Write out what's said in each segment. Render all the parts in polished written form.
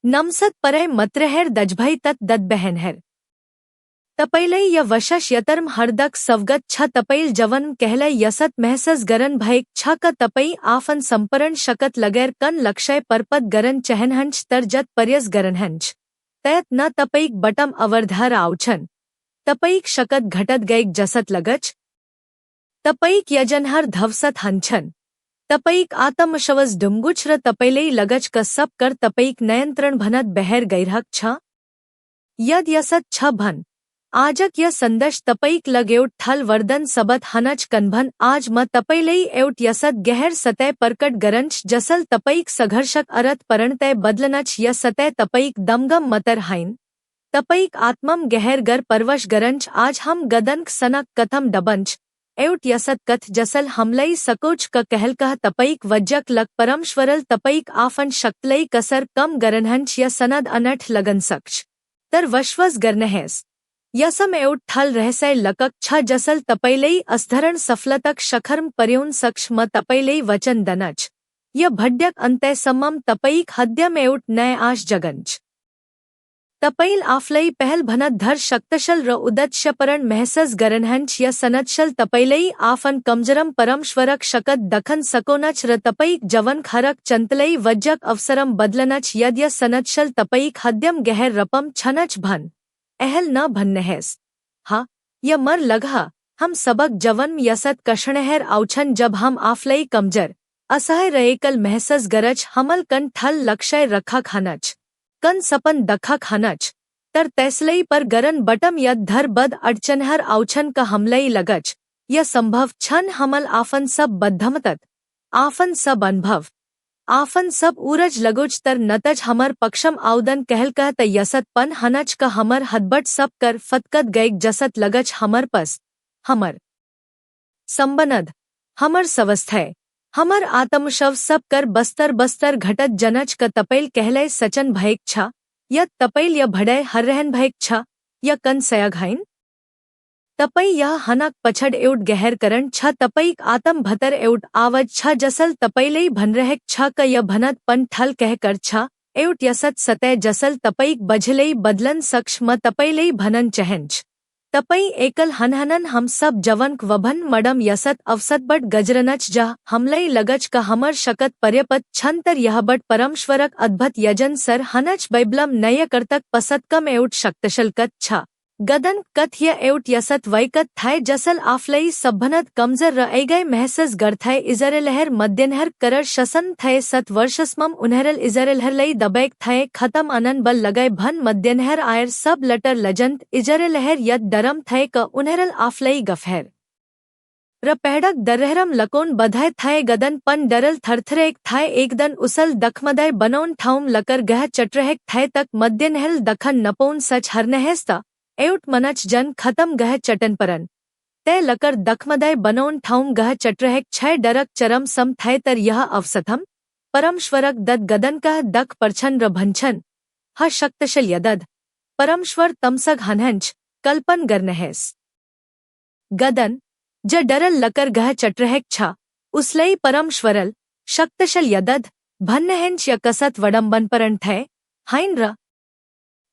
नमसत परय मत्रहर दजभई तत दत बहनहर तपैलई य वशश यतर्म हरदक सवगत छ तपैल जवन कहलय यसत महसस गरन भयक छ क तपई आफन संपरण शकत लगैर कन लक्षय परपत गरन चहनहंच तरजत पर्यस गरनहंच तयत न तपईक बटम अवर्धर आउछन तपईक शकत घटत गैक जसत लगच तपईक यजनहर धवसत हंछन तपईक आत्मशवस डुमगुच्र तपैलई लगच क सब कर तपईक नयंत्रण भनत बहर गैरहक छ यद यसत छ भन आजक य संदश तपईक लग एवट थल वर्दन सबत हनच कनभन आज म तपैलई एवट यसत गहर सतय परकट गरंच जसल तपईक सघर्षक अरत परणतय बदलनच य सतय तपईक दमगम मतर हाइन तपईक आत्मम गहर गर परवश गरंच आज हम गदनक सनक कथम डबंच एवट यसत कथ जसल हमलई सकोच क कहल कह तपईक वज्जक लग परमश्वरल तपईक आफन शक्तलई कसर कम गरनहंच य सनद अनठ लगन सक्ष तर वशवस गरनहैस यसम एवट थल रहसय लकक छ जसल तपैलई असधरण सफलतक शखर्म पर्यून सक्ष म तपैलई वचन दनच य भड्यक अंतय सम्मम तपईक हद्यम एवट नय आश जगंच तपैल आफलई पहल भनत धर शक्तशल र उदत शपरण महसस गरनहंच य सनदशल तपैलई आफन कमजरम परमश्वरक शकत दखन सकोनच र तपईक जवन खरक चंतलई वज्जक अवसरम बदलनच यद्य सनदशल तपईक हद्यम गहर रपम छनच भन अहल न भन्नहैस हा य मर लगहा हम सबक जवन यसत कषणहर आउछन जब हम आफलई कमजर असह रहेकल महसस गरज हमल कन थल लक्षय रखा खानच कन सपन दखा खानच तर तैसलई पर गरन बटम यद धर बद अड़चनहर आउछन का हमलई लगच य संभव छन हमल आफन सब बद्धमतत आफन सब अनुभव आफन सब ऊरज लगोच तर नतज हमर पक्षम आउदन कहल कह त यसत पन हनच का हमर हदबट सब कर फतकत गैक जसत लगच हमर पस हमर संबनद हमर सवस्थय हमर आत्मशव सब कर बस्तर बस्तर घटत जनच क तपैल कहलय सचन भयक छ य तपैल य भडय हर रहन भयक छ य कन सयाघाइन तपई यह हनक पछड़ एवट गहर करण छ तपईक आत्म भतर एवट आवज छ जसल तपैलई भनरहक छ क य भनत पन ठल कह कर छ एवट यसत सतय जसल तपईक बझलई बदलन सक्ष म तपैलई भनन चहंच तपई एकल हनहनन हम सब जवनक वभन मडम यसत अवसतबट गजरनच जह हमलई लगच क हमर शकत पर्यपत छंतर यहबट परमश्वरक अद्भुत यजन सर हनच बैबलम नय करतक पसतकम एवट शक्तशल कत छ गदन कथ्य एवट यसत वैकत थाय जसल आफलई सभनत कमजर र ऐगय महसस गर्थय इजरलहर मध्यनहर करर शसन थय सत वर्षस्मम उन्हरल इजरलहरलई दबैक थय खतम अनन बल लगय भन मध्यनहर आयर सब लटर लजंत इजरलहर यद डरम थय क उन्हरल आफलई गफहर र पहड़क दरहरम लकोन बधाय थाय गदन पन डरल थरथरेक थाय एकदन उसल दखमदय बनौन ठाउम लकर गह चटरहेक थाय तक मध्यनहल दखन नपोन सच हरनहस्ता एवट मनच जन खतम गह चटन परन तय लकर दखमदय बनौन ठाउम गह चटरहेक छय डरक चरम सम थय तर यह अवसथम परमश्वरक दद गदन कह दख परछन र भंछन ह शक्तशल यदद परमश्वर तमसग हनहंच कल्पन गरनहैस गदन ज डरल लकर गह चटरहेक छ उसलई परमश्वरल शक्तशल यदद भन्नहंच य कसत वडंबन परन थय हाइन र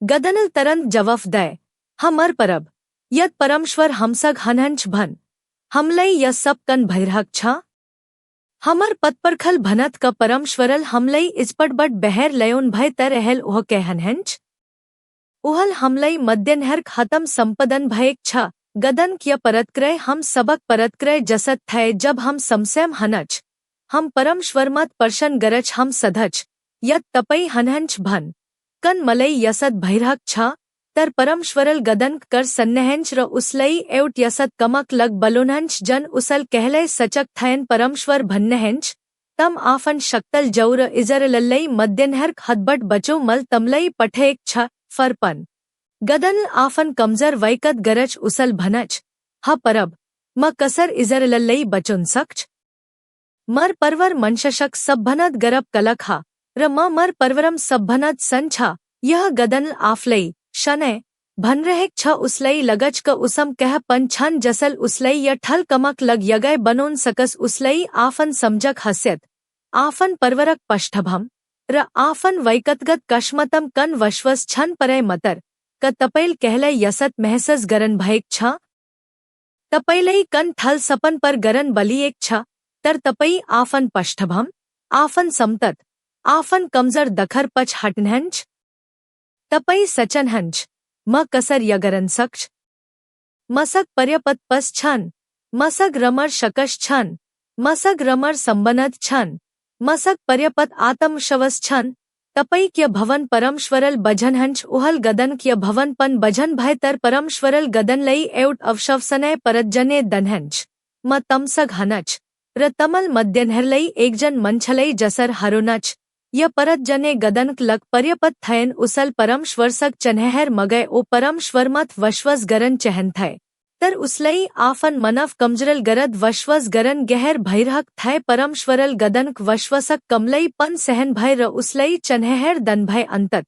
गदनल तरंत जवफ दय हमर परब यद परमश्वर हमसग हनहंच भन हमलई य सब कन भैरहक छ हमर पतपरखल भनत क परमश्वरल हमलई इस्पटबट बहर लयोन भय तर अहल ओह कहनहंच उहल हमलई मध्यनहर खतम संपदन भयक छ गदन क्य परतक्रय हम सबक परतक्रय जसत थय जब हम समसैम हनच हम परमश्वरमत परशन गरच हम सधच यद तपई हनहंच भन कन मलई यसत भैरहक छ तर परमश्वरल गदन कर सन्नहंच र उसलई एवट यसत कमक लग बलोनहंच जन उसल कहलय सचक थयन परमश्वर भन्नहंच तम आफन शक्तल जौर इजरललई मध्यनहर हदबट बचो मल तमलई पठेक छ फरपन गदन आफन कमजर वैकत गरच उसल भनच ह परब म कसर इजरललई बचोन सक्छ मर परवर मनशशक सभनत गरब कलखा र मर परवरम सभनत संछा यह गदन आफलई शनय भनरहेक छ उसलई लगच क उसम कह पन छन जसल उसलई य ठल कमक लग यगय बनोन सकस उसलई आफन समझक हस्यत आफन परवरक पष्ठभम र आफन वैकतगत कश्मतम कन वश्वस छन परय मतर क तपैल कहलय यसत महसस गरन भयक छ तपैलई कन थल सपन पर गरन बली एक छ तर तपई आफन पष्ठभम आफन समतत आफन कमजर दखर पच हटनहंच तपई सचनहंच म कसर यगरन सक्ष मसक पर्यपत पस छन मसक रमर शकश छन मसक रमर संबनद छन मसक पर्यपत आत्मशवस छन तपैक्य भवन परमश्वरल बजनहंच उहल गदनक्य भवन पन बजन भयतर परमश्वरल गदन लई एउट अवशवसनय परज्जने दनहंच म तमसग हनच र तमल मध्यनहरलई एकजन मंछलई जसर हरोनच य परज्जने गदनक लक पर्यपत थयन उसल परमश्वरसक चन्हहर मगय ओ परमश्वरमथ वश्वस गरन चहन थय तर उसलई आफन मनफ कमजरल गरद वश्वस गरन गहर भैरहक थय परमश्वरल गदनक वश्वसक कमलई पन सहन भय र उसलई चन्हहर दन भय अंतत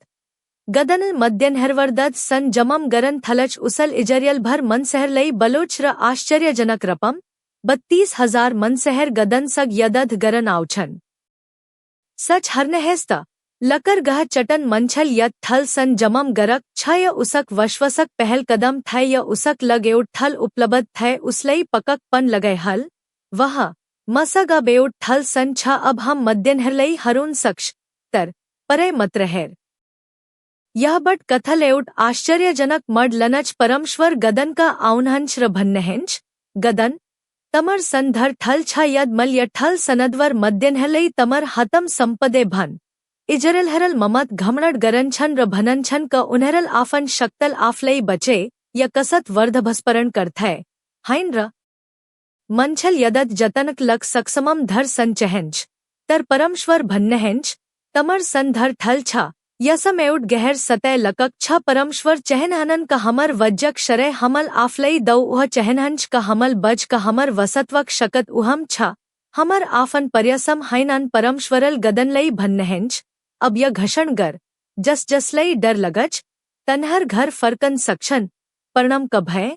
गदन मध्यनहरवरदद सन जमम गरन थलच उसल इजरियल भर मनसहरलई बलोच र आश्चर्यजनक रपम 32,000 मनसहर गदन सग यदध गरन आवछन सच हरनहस्त लकर गह चटन मंछल यत थल सन जमम गरक छय उसक वश्वसक पहल कदम थय य उसक लगेउट थल उपलब्ध थय उसलई पकक पन लगय हल वह मसग अबेउट थल सन छ अब हम मध्यनहरलई हरून सक्ष तर परय मतरहर यह बट कथल एउट आश्चर्यजनक मड लनच परमश्वर गदन का आउनहंच र भन्नहंच गदन तमर संधर थल छ यद मल य थल सनदवर मध्यनहरलई तमर हतम संपदे भन इजरल हरल ममत घमणड गरन छन र भनन छन क उनहरल आफन शक्तल आफलई बचे य कसत वर्धभस्परण करथय हाइन र मंछल यदत जतनक लक सक्समम धर संचहंच तर परमश्वर भन्नहंच तमर संधर थल छ यसम एउट गहर सतय लकक छ परमश्वर चहनहनन क हमर वज्जक शरय हमल आफलई दौ उह चहनहंच क हमल बज क हमर वसत्वक शकत उहम छ हमर आफन पर्यसम हाइनन परमश्वरल गदनलई भन्नहंच अब य घषणगर जस जसलई डर लगच तनहर घर फरकन सक्शन पर्णम क भय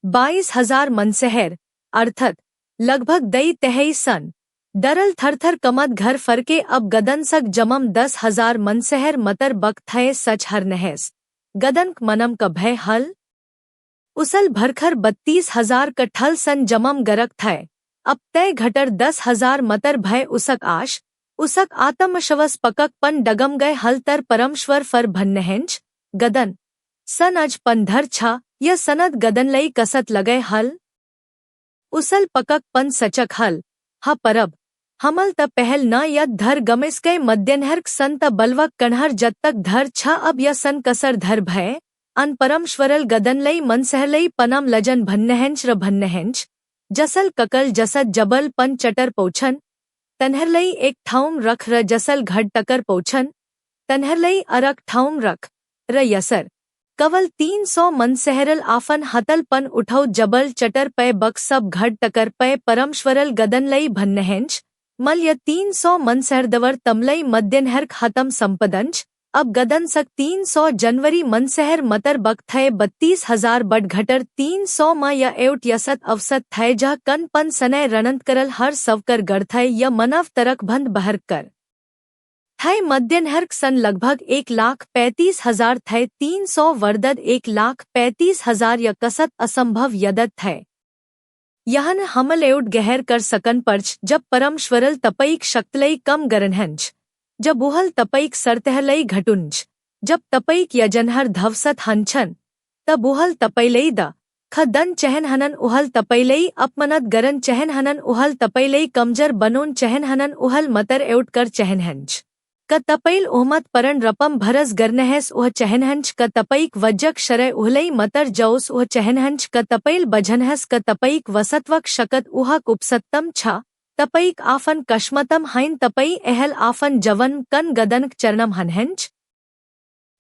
22,000 मनसहर अर्थत लगभग दई तहई सन डरल थरथर कमत घर फरके अब गदन सक जमम 10,000 मनसहर मतर बक थये सच हर नहस गदनक मनम क भय हल उसल भरखर 32,000 क ठल सन जमम गरक थय अब तय घटर 10,000 मतर भय उसक आश उसक आत्मशवस पकक पन डगम गए हल तर परमश्वर फर भन्नहंच गदन सन अज पंधर छ य सनद गदन लई कसत लगय हल उसल पकक पन सचक हल ह परब हमल त पहल न यद धर गमिस गए मध्यनहर्क सन त बलवक कणहर जत तक धर छ अब य सन कसर धर भय अन परमश्वरल गदन लई मनसहलई पनम लजन भन्नहंच र भन्नहंच जसल ककल जसद जबल पन चटर पौछन तन्हरलई एक ठाउम रख र जसल घड टकर पौछन तन्हरलई अरक ठाउम रख र यसर कवल 300 मनसहरल आफन हतल पन उठौ जबल चटर पय बक सब घड टकर पय परमश्वरल गदन लई भन्नहंच मल य 300 मनसहरदवर तमलई मध्यनहर्क हतम संपदंच अब गदन सक 300 जनवरी मनसहर मतर बक थय 32,000 बट घटर 300 म य एउट यसत अवसत थय जह कन पन सनय रणंत करल हर सवकर गढ़थय य मनव तरक भंद बहर कर थय मध्यनहर्क सन लगभग 1,35,000 थय 300 वर्दद 1,35,000 य कसत असंभव यदत थय यहन हमल एउट गहर कर सकन पर्च जब परमश्वरल तपईक शक्तलई कम गरनहंच जब उहल तपईक सरतहलई घटुंच जब तपईक यजनहर धवसत हंछन तब उहल तपईलई द खदन चहन हनन उहल तपईलई अपमनत गरन चहन हनन उहल तपईलई कमजर बनोन चहन हनन उहल मतर एउट कर चहनहंच क तपईल उहमत परन रपम भरस गरनहस उह चहनहंच क तपईक वज्जक शरय उहलई मतर जौस उह चहनहंच क तपईल बजनहस क तपईक वसत्वक शकत उहक उपसत्तम छ तपईक आफन कश्मतम हाइन तपई एहल आफन जवन कन गदनक चरणम हनहंच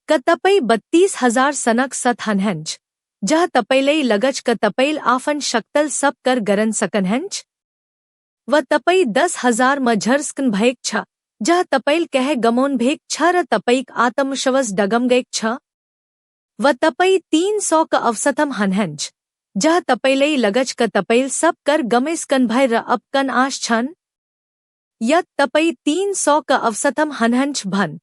क तपई 32,000 सनक सत हनहंच जह तपईलई लगच क तपईल आफन शक्तल सब कर गरन सकनहंच व तपई 10,000 मझर्स्कन भयक छ जह तपईल कह गमोन भेक छ र तपईक आत्मशवस डगम गयक छ व तपई 300 क अवसतम हनहंच जह तपईलई लगच क तपईल सब कर गमिस कन भय र अप कन आश छन यत तपई 300 का अवसतम हनहंच भन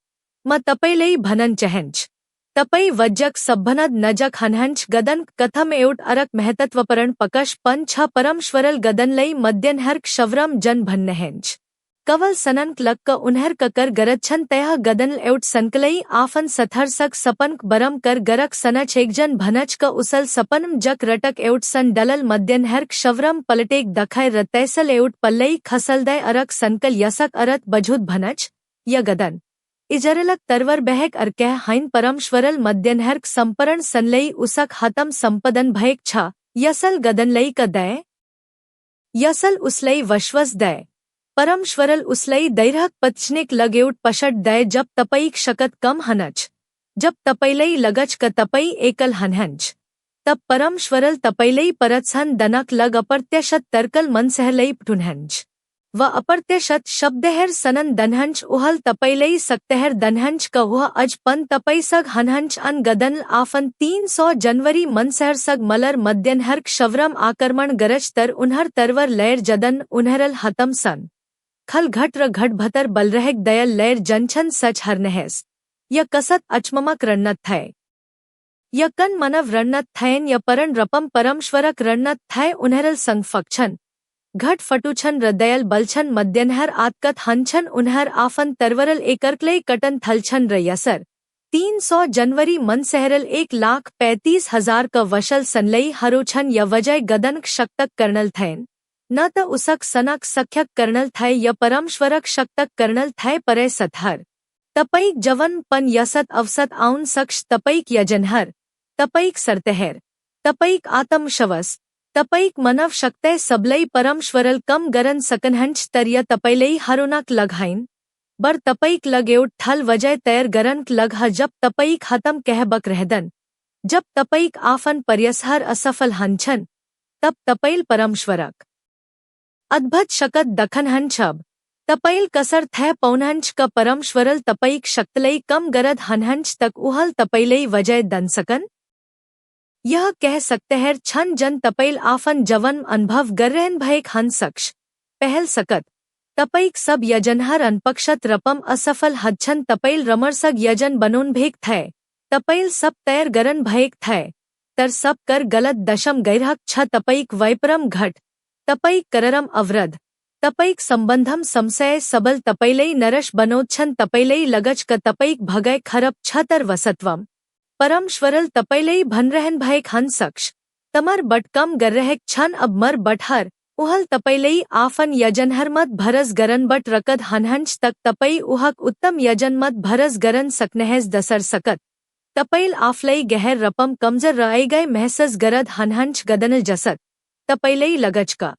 म तपैलई भनन चहंच तपई वज्जक सभनद नजक हनहंच गदन कथम एउट अरक महतत्वपरण पकश पन छ परमश्वरल गदनलई मद्यनहर्क शवरम जन भन्नहंच कवल सनंक लक्क उन्हर ककर गरच्छन तयह गदन एउट संकलई आफन सथरसक सपनक बरम कर गरक सनच एकजन भनच क उसल सपनम जक रटक एउट सन डलल मद्यनहर्क शवरम पलटेक दखय रतैसल एउट पल्लई खसलदय अरक संकल यसक अरत बझुत भनच य गदन इजरलक तरवर बहक अरकह हाइन परमश्वरल मद्यनहर्क संपरण सनलई उसक हतम संपदन भयक छ यसल गदनलई क दय यसल उसलई वश्वस दय परमश्वरल उसलई दैरहक पचनिक लगेउट पशट दय जब तपईक शकत कम हनच जब तपैलई लगच क तपई एकल हनहंच तब परमश्वरल तपैलई परत्सन दनक लग अप्रत्यशत तरकल मन सहलई पठुनहंच व अप्रत्यशत शब्दहर सनन दनहंच उहल तपैलई सक्तहर दनहंच क हुआ अज पन तपई सग हनहंच अन गदन आफन 300 जनवरी मनसहर सग मलर मद्यनहर्क शवरम आक्रमण गरज तर उन्हर तरवर लैर जदन उन्हरल हतम सन खल घट र घट भतर बलरहक दयल लैर जनछन सच हरनहस य कसत अचममक रण्नत थै य कन मनव रण्नत थैन य परन रपम परमश्वरक रण्नत थै उन्हरल संग फक्षन घट फटुछन र दयल बलछन मद्यनहर आतकत हनछन उन्हर आफन तरवरल एकरकलई कटन थलछन र यसर 300 जनवरी मनसहरल 1,35,000 क वशल सनलई हरोछन य वजय गदनक शक्तक कर्नल थैन न त उसक सनक सख्यक कर्नल थै य परमश्वरक शक्तक कर्नल थै परे सथर तपईक जवन पन यसत अवसत आउन सक्ष तपईक यजनहर तपईक सरतहर तपईक आत्मशवस तपईक मनव शक्तय सबलई परमश्वरल कम गरन सकनहंच तरिय तपैलई हरोनक लगहाइन बर तपईक लगेउट थल वजय तैर गरनक लगह जब तपईक हतम कहबक रहदन जब तपईक आफन पर्यसहर असफल हंछन तब तपैल परमश्वरक अद्भुत शकत दखन हंछब तपैल कसर थै पौनहंच क परमश्वरल तपईक शक्तलई कम गरद हनहंच तक उहल तपैलई वजय दन सकन यह कह सकते हैं छन जन तपैल आफन जवन अनुभव गर्रहन भयक हन सक्ष पहल सकत तपईक सब यजनहर अनपक्षत रपम असफल हदछन तपैल रमरसग यजन बनोन भेक थै तपैल सब तैर गरन भयक थै तर सब कर गलत दशम गैरहक छ तपईक वैपरम घट तपईक कररम अवरध तपईक संबंधम समसय सबल तपैलई नरश बनोच्छन तपैलई लगच क तपईक भगय खरब छतर वसत्वम परमश्वरल तपैलई भनरहन भयक हन सक्ष तमर बटकम गर्रहक छन अब मर बटहर उहल तपैलई आफन यजनहर मत भरस गरन बट रकद हनहंच तक तपई उहक उत्तम यजन मत भरस गरन सकनहस दसर सकत तपैल आफलई गहर रपम कमजर रई गए महसस गरद हनहंच गदनल जसत तपैलई लगच का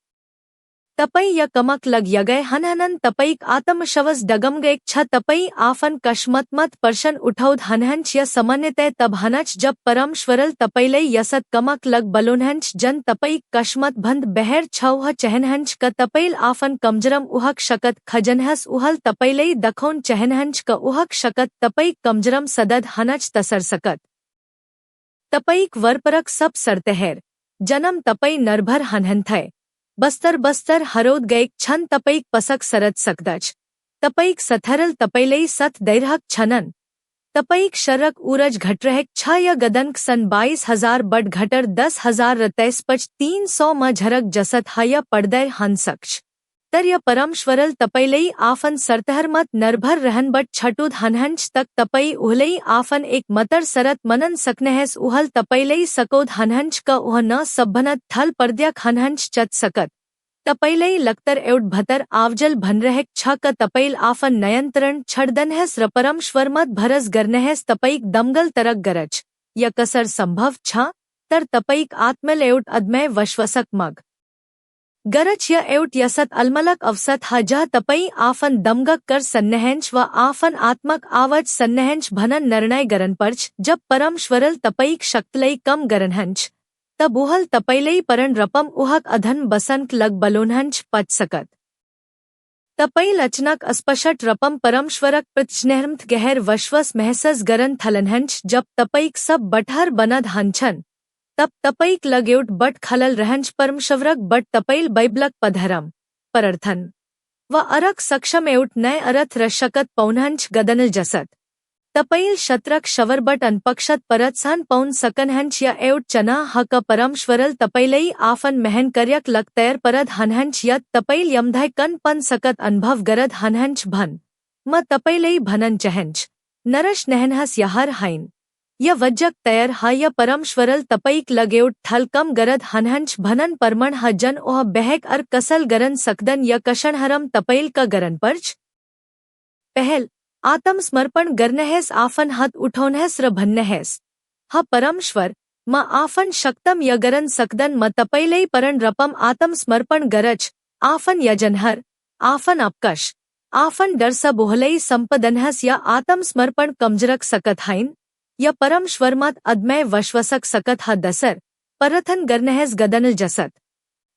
तपई य कमक लग यगय हनहनन तपईक आत्मशवस डगम गए छ तपई आफन कशमत पर्शन उठौद हनहंच य समन्यतय तब हनच जब परमश्वरल तपैलई यसत कमक लग बलोनहंच जन तपईक कशमत भंद बहर छौह चहनहंच क तपैल आफन कमजरम उहक शकत खजनहस उहल तपैलई दखोन चहनहंच क उहक शकत तपईक कमजरम सदद हनच तसर सकत तपईक वरपरक सब सरतहर जन्म तपई नरभर हनहंथय बस्तर हरोद गएक छन तपईक पसक सरद सकदच तपईक सथरल तपैलई सथ दैरहक छनन तपईक शरक ऊरज घटरहक छ य गदनक सन 22,000 बड घटर 10,000 रतैसपच 300 म झरक जसत हय पड़दय हन सक्ष तर य परमश्वरल तपैलई आफन सरतहर मत नरभर रहन बट छटुद हनहंच तक तपई उहलई आफन एक मतर सरत मनन सकनहस उहल तपैलई सकोद हनहंच क उह न सभनत थल पर्द्यक हनहंच चत सकत तपैलई लक्तर एउट भतर आवजल भनरहक छ क तपैल आफन नयंत्रण छड़दनहस र परमश्वरमत भरस गरनहस तपईक दमगल तरक गरज य कसर संभव छ तर तपईक आत्मल एउट अदमय वश्वसक मग गरज य एउट यसत अलमलक अवसत ह जह तपई आफन दमगक कर सन्नहंच व आफन आत्मक आवज सन्नहंच भनन निर्णय गरन पर्च जब परमश्वरल तपईक शक्तलई कम गरनहंच तब उहल तपैलई परन रपम उहक अधन बसंक लग बलोनहंच पच सकत तपई अचनक अस्पष्ट रपम परमश्वरक प्रचनहर्मथ गहर वश्वस महसस गरन थलनहंच जब तपईक सब बटहर बनद हंछन तब तपईक लगेउट बट खलल रहंच परमश्वरक बट तपैल बैबलक पधरम परर्थन व अरक सक्षम एवट नय अरथ रशकत पौनहंच गदनल जसत तपैल शत्रक शवरबट अनपक्षत परत्सान पौन सकनहंच या एवट चना हक परमश्वरल तपैलई आफन महन कर्यक लगतैर परद हनहंच यत तपैल यमधाय कन पन सकत अनुभव गरद हनहंच भन म तपैलई भनन चहंच नरश नहनहस यहर हाइन य वज्जक तैर हा य परमश्वरल तपैक लगेउट थल कम गरद हनहंच भनन परमण ह जन ओह बहक अर कसल गरन सकदन य कशनहरम तपैल का गरन पर्च पहल आत्म समर्पण गरनहैस आफन हत उठोनहैस र भन्नहैस ह परमश्वर म आफन शक्तम य गरन सकदन म तपैलई परन रपम आत्म समर्पण गरज आफन यजनहर आफन अपकश आफन डरसा बोहलई संपदनहस या आत्म समर्पण कमजरक सकत हाइन य परमश्वरमत अदमय वश्वसक सकत हा दसर परथन गरनहैस गदनल जसत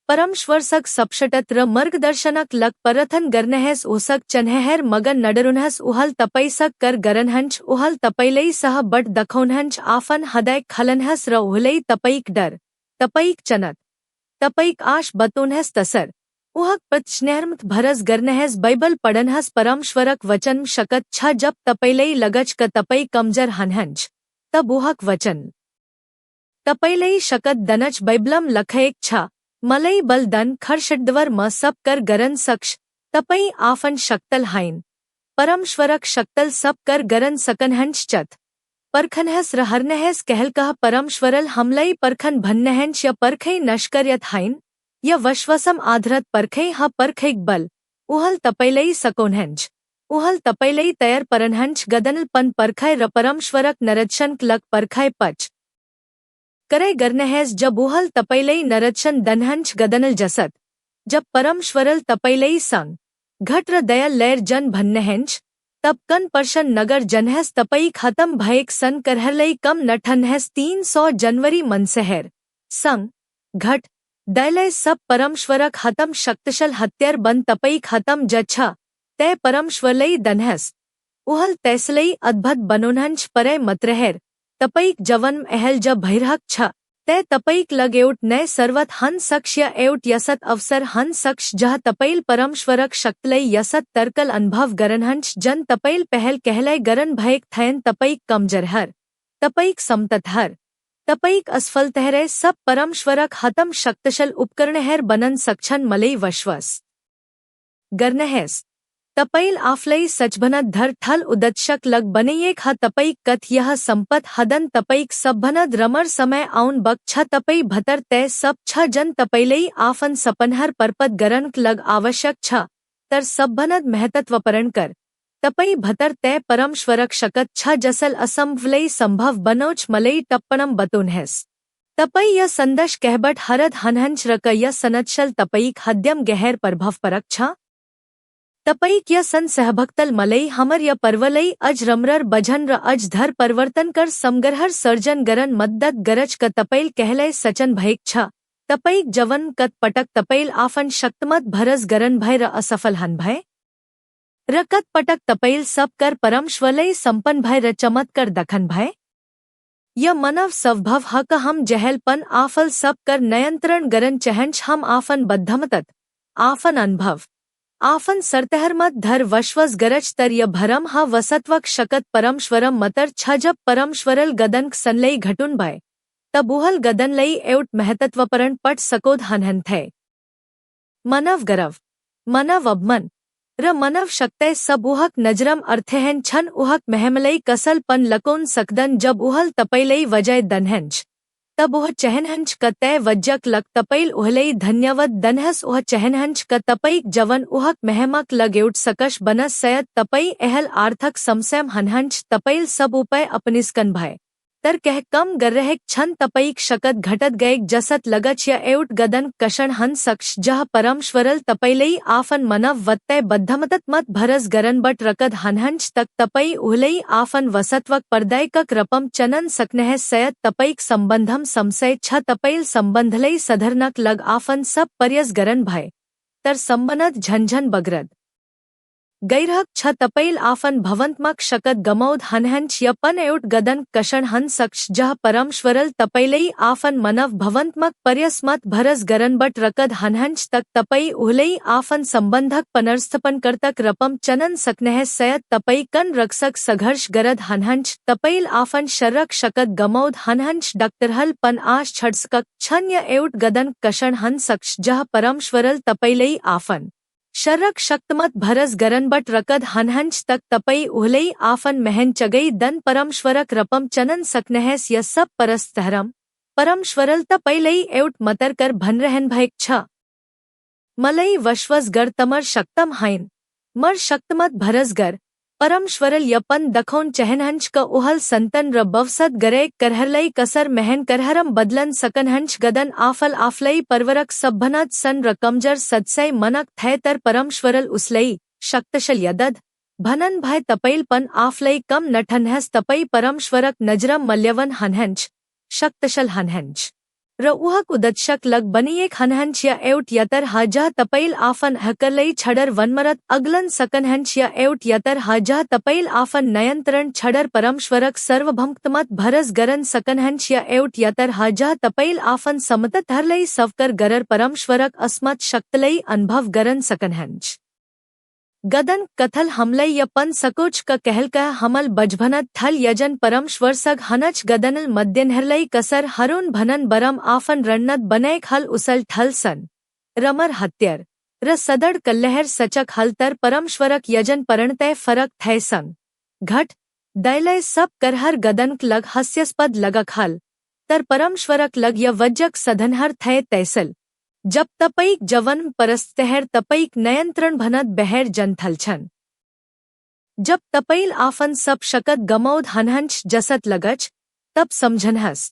परमश्वर सक सपशटत र मार्गदर्शनक लक परथन गरनहैस ओसक चन्हहर मगन नडरुनहस उहल तपैसक कर गरनहंच उहल तपैलई सह बट दखौनहंच आफन हदैक खलनहस र उहलई तपैक डर तपैक चनत तपैक आश बतोनहस तसर उहक पचनहर्मत भरस गरनहैस बाइबल पढ़नहस परमश्वरक वचन शकत छ जब तपैलई लगच क तपै कमजर हनहंच तब उहक वचन तपैलई शकत दनच बाइबलम लखएक छ मलई बल दन खरशड्दवर म सब कर गरन सक्ष तपई आफन शक्तल हाइन परमश्वरक शक्तल सब कर गरन सकनहंच चत परखनहस रहरनहस कहलकह परमश्वरल हमलई परखन भन्नहंच य परखई नश्कर्यत हाइन य वश्वसम आधरत परखई ह परखईक बल उहल तपैलई सकोनहंच उहल तपैलई तयर परनहंच गदनल पन परखय र परमश्वरक नरदशन लक परखय पच करे गरनहैस जब उहल तपैलई नरदशन दनहंच गदनल जसत जब परमश्वरल तपैलई संग घट र दयल लैर जन भन्नहंच तब कन परशन नगर जनहस तपई खत्म भयक सन करहलई कम नठनहस 300 जनवरी मनसहर संग घट दयलय सब परमश्वरक हतम शक्तशल हत्यर बन तपई खत्म जच्छा तय परमश्वरलई दनहस उहल तैसलई अद्भुत बनोनहंच परय मतरहर तपईक जवन्म अहल जब भैरहक छ तय तपईक लग एउट नय सर्वत हन सक्ष य एउट यसत अवसर हन सक्ष जह तपैल परमश्वरक शक्तलई यसत तरकल अनुभव गरनहंच जन तपैल पहल कहलय गरन भयक थयन तपईक कमजरहर तपईक समततहर तपईक असफलतहरे सब परमश्वरक हतम शक्तशल उपकरणहर बनन सक्छन मलई वश्वस गरनहैस तपैल आफलई सचभनत धर ठल उदतशक लग बनैयेक ह तपईक कथ यह संपत हदन तपईक सबभनद रमर समय आउन बक छ तपई भतर तय सब छ जन तपैलई आफन सपनहर परपद गरनक लग आवश्यक छ तर सबभनद महतत्वपरण कर तपई भतर तय परमश्वरक शकत छ जसल असंभवलई संभव बनोच मलई टप्पणम बतोनहैस तपई य संदश कहबट हरद हनहंच रक य सनतशल तपईक हद्यम गहर परभव परक छ तपईक य सन सहभक्तल मलई हमर य परवलई अज रमरर बझन र अज धर परिवर्तन कर समगरहर सर्जन गरन मद्दत गरज क तपैल कहलय सचन भयक छ तपईक जवन कत पटक तपैल आफन शक्तमत भरस गरन भय र असफल हन भय रकत पटक तपैल सब कर परमश्वलई संपन भय र चमत्कर दखन भय य मनव सवभव हक हम जहलपन आफल सब कर नयंत्रण गरन चहंच हम आफन बद्धमतत आफन अनुभव आफन सरतहरमत धर वश्वस गरज तर य भरम हा वसत्वक शकत परमश्वरम मतर छजब परमश्वरल गदन सनलई घटुन भय तबुहल गदन लई एउट महतत्वपरण पट सकोद हनहन थे मनव गरव मनव अबमन र मनव शक्तय सब उहक नजरम अर्थहन छन उहक महमलई कसल पन लकोन सकदन जब उहल तपैलई वजय दनहंच तब उह चहनहंच क तय वज्जक लक तपैल उहलई धन्यवद दनहस उह चहनहंच क तपईक जवन उहक महमक लगेउट सकश बनस सयत तपई एहल आर्थक समसयम हनहंच तपैल सब उपय अपनिस्कन भय तर कह कम गरहक छन तपईक शकत घटत गएक जसत लगच य एउट गदन कषण हन सक्ष जह परमश्वरल तपैलई आफन मनव वत्तय बद्धमतत मत भरस गरन बट रकद हनहंच तक तपई उहलई आफन वसत्वक परदयकक रपम चनन सकनह सयत तपईक संबंधम समसय छ तपैल संबंधलई सधरनक लग आफन सब पर्यस गरन भय तर संबनद झंझन बगरद गैरहक छ तपैल आफन भवंतमक शकत गमौद हनहंच यपन एउट गदन कषण हन सक्ष जह परमश्वरल तपैलई आफन मनव भवंतमक पर्यस्मत भरस गरनबट रकद हनहंच तक तपई उहलई आफन संबंधक पनर्स्थपन करतक रपम चनन सकनह सयत तपई कन रक्षक सघर्ष गरद हनहंच तपैल आफन शर्रक शकत गमौद हनहंच डक्टरहल पन आश छड़सकक छन्य एउट गदन कषण हन सक्ष जह परमश्वरल तपैलई आफन शर्रक शक्तमत भरस गरनबट रकद हनहंच तक तपई उहलई आफन महन चगई दन परमश्वरक रपम चनन सकनहस य सब परस्तहरम परमश्वरल तपैलई एउट मतर कर भनरहन भयक छ मलई वश्वस गर तमर शक्तम हाइन मर शक्तमत भरसगर परमश्वरल यपन दखोन चहनहंच क उहल संतन र बवसत गरे करहरलई कसर महन करहरम बदलन सकनहंच गदन आफल आफलई परवरक सब्भनत सन र कमजर सदसय मनक थैतर परमश्वरल उसलई शक्तशल यदद भनन भय तपैल पन आफलई कम नठनहस तपई परमश्वरक नजरम मल्यवन हनहंच शक्तशल हनहंच र उहक उदत्शक लग बनिएक हनहंच या एउट यतर हजह तपैल आफन हकरलई छडर वनमरत अगलन सकनहंच या एउट यतर हजह तपैल आफन नयंत्रण छडर परमश्वरक सर्वभंक्तमत भरस गरन सकनहंच या एउट यतर हजह तपैल आफन समतत हरलई सवकर गरर परमश्वरक अस्मत शक्तलई अनुभव गरन सकनहंच गदन कथल हमलई यपन सकोच का कहल का हमल बजभनत थल यजन परमश्वर सग हनच गदनल मद्यनहरलई कसर हरुन भनन बरम आफन रणनत बनैक हल उसल थल सन रमर हत्यर र सदड़ कल्लहर सचक हलतर परमश्वरक यजन परणतय फरक थै संग घट दैलय सब करहर गदनक लग हास्यस्पद लगक हल तर परमश्वरक लग य वज्जक सधनहर थै तैसल जब तपईक जवन परस्तहर तपईक नयंत्रण भनत बहर जनथल छन जब तपईल आफन सब शकत गमौद हनहंच जसत लगच तब समझनहस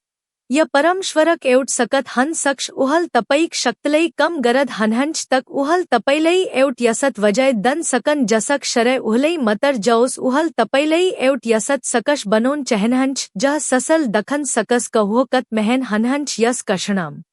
य परमश्वरक एउट सकत हन सक्ष उहल तपईक शक्तलई कम गरद हनहंच तक उहल तपैलई एउट यसत वजय दन सकन जसक शरय उहलई मतर जौस उहल तपैलई एउट यसत सकश बनोन चहनहंच जह ससल दखन सकस कहुकत महन हनहंच यस कषणाम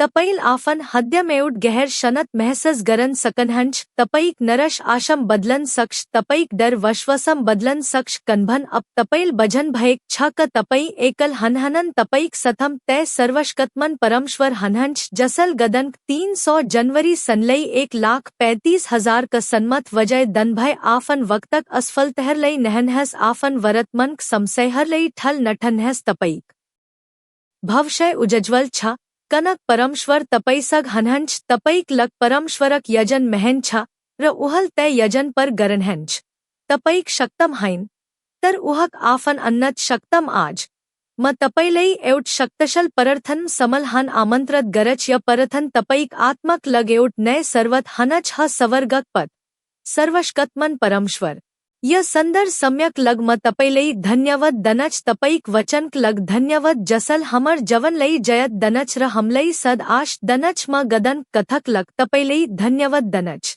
तपैल आफन हद्यम एउट गहर शनत महसस गरन सकनहंच तपईक नरश आशम बदलन सक्ष तपईक डर वश्वसम बदलन सक्ष कन्भन अब तपैल बजन भयक छक तपई एकल हनहनन तपईक सथम तय सर्वशकतमन परमश्वर हनहंच जसल गदन 300 जनवरी सनलई 1,35,000 क सन्मत वजय दनभय आफन वक्तक असफलतहरलई नहनहस आफन वरतमन समसयहरलई ठल नठनहस तपईक भवशय उजज्वल छ कनक परमश्वर तपईसग हनहंच तपईक लक परमश्वरक यजन महन छ र उहल तय यजन पर गरनहंच तपईक शक्तम हाइन तर उहक आफन अन्नत शक्तम आज म तपैलई एउट शक्तशल परर्थन समल हन आमंत्रत गरच य परथन तपईक आत्मक लग एउट नय सर्वत हनच ह सवर्गक पद सर्वशकतमन परमश्वर य संदर सम्यक लग म तपैलई धन्यवद दनच तपईक वचनक लग धन्यवद जसल हमर जवन लई जयत दनच र हमलई सद आश दनच म गदन कथक लग तपैलई धन्यवद दनच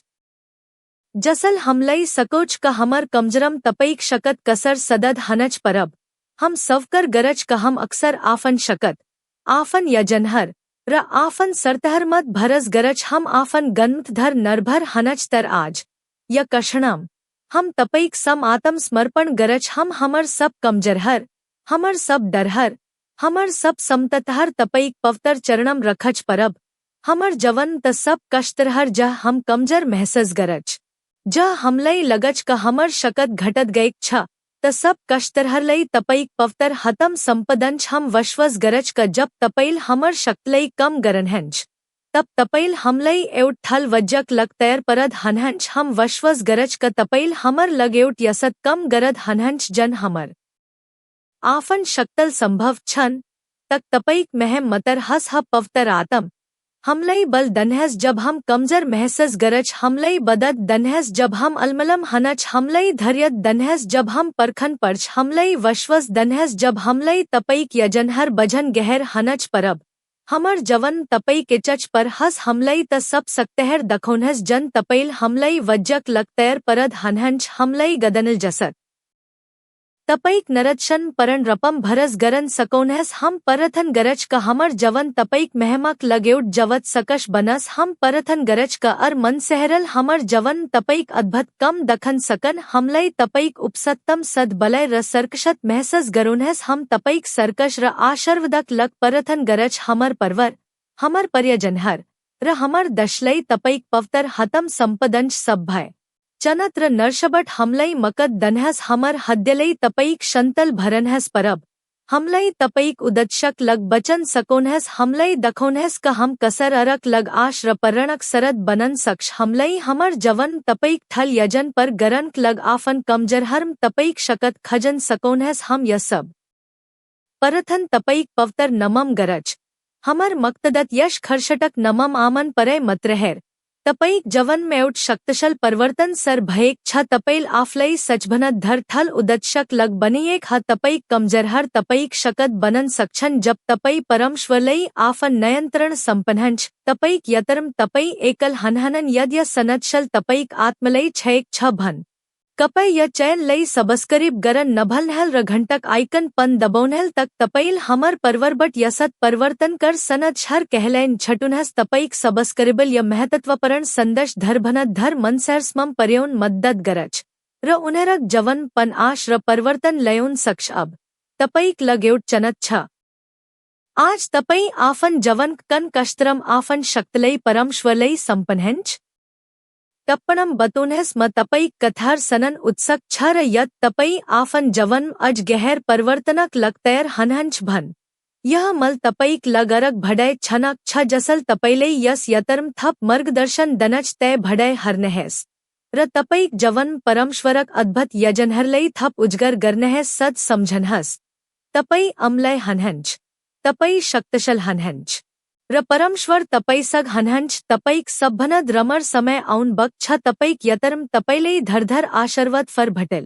जसल हमलई सकोच का हमर कमजरम तपईक शकत कसर सदद हनच परब हम सवकर गरज का हम अक्सर आफन शकत आफन यजनहर र आफन सरतहरमत भरस गरज हम आफन गन्मधर नरभर हनच तर आज य कषणाम हम तपईक सम आत्म समर्पण गरज हम हमर सब कमजरहर हमर सब डरहर हमर सब समततहर तपईक पवतर चरणम रखच परब हमर जवन त सब कष्टरहर जह हम कमजर महसस गरज जह हमलई लगच का हमर शकत घटत गैक छ त सब कष्टरहरलई तपईक पवतर हतम संपदंच हम वश्वस गरज का जब तपईल हमर शक्तलई कम गरनहंच तब तपैल हमलई एउट थल वज्जक लग तैर परद हनहंच हम वश्वस गरज का तपैल हमर लग एउट यसत कम गरद हनहंच जन हमर आफन शक्तल संभव छन तक तपईक महम मतर हस ह पवतर आतम हमलई बल दनहस जब हम कमजर महसस गरज हमलई बदद दनहस जब हम अलमलम हनच हमलई धैर्यत दनहस जब हम परखन परछ हमलई वश्वस दनहस जब हमलई तपईक यजनहर बजन गहर हनच परब हमर जवन तपई के चच पर हस हमलई त सब सकतहर दखोनहस जन तपैल हमलई वज्जक लगतैर परद हनहंच हमलई गदनल जसत तपैक नरदशन परन रपम भरस गरन सकोनहस हम परथन गरज का हमर जवन तपैक महमक लगेउट जवत सकश बनस हम परथन गरज का अर मन सहरल हमर जवन तपैक अद्भुत कम दखन सकन हमलई तपैक उपसत्तम सद बलय र सरकशत महसस गरोनहस हम तपैक सरकश र आशर्वदक लग परथन गरज हमर परवर हमर पर्यजनहर र हमर दशलई तपैक पवतर हतम संपदंश सब भय चनत्र नर्शबट हमलई मकद दनहस हमर हद्यलई तपैक शंतल भरनहस परब हमलई तपैक उदतशक लग बचन सकोनहस हमलई दखोनहस का हम कसर अरक लग आश र पररणक सरद बनन सक्ष हमलई हमर जवन तपैक थल यजन पर गरनक लग आफन कमजरहर्म तपैक शकत खजन सकोनहस हम यसब परथन तपैक पवतर नमम गरज हमर मक्तदत यश खर्षटक नमम आमन परय मतरहर तपैक जवन में उठ शक्तशल परिवर्तन सर भयेक छ तपैल आफलई सचभनत धर थल उदतशक लग बनिएक ह तपैक कमजरहर तपैक शकत बनन सक्छन जब तपई परमश्वलई आफन नयंत्रण संपन्हंच तपैक यतरम तपई एकल हनहनन यद्य सनतशल तपैक आत्मलई छेक छ भन कपय य चैन लई सबस्करीब गरन नभलनहल र घंटक आइकन पन दबोनहल तक तपैल हमर परवरबट यसत परिवर्तन कर सनत शहर कहलैन छटुनहस तपैक सबस्करिबल य महतत्वपरण संदश धरभनत धर मनसैरस्मम पर्योन मद्दत गरज र उनहरक जवन पन आश र परिवर्तन लयोन सक्ष अब तपैक लगेउट चनत छ आज तपई आफन जवन कन कष्तरम आफन शक्तलई परमश्वलई संपन्हंच तप्पणम बतोनहस म तपैक कथार सनन उत्सक छर यत तपई आफन जवन अज गहर परिवर्तनक लगतैर हनहंच भन यह मल तपैक लगरक भडय छनक छ जसल तपैलई यस यतरम थप मार्गदर्शन दनच तय भडय हरनहस र तपैक जवन परमश्वरक अद्भुत यजनहरलई थप उजगर गरनहस सद समझनहस तपई अमलय हनहंच तपई शक्तशल हनहंच र परमश्वर तपैसग हनहंच तपैक सभनद रमर समय औन बक छ तपैक यतरम तपैलई धरधर आशर्वत फर भटल।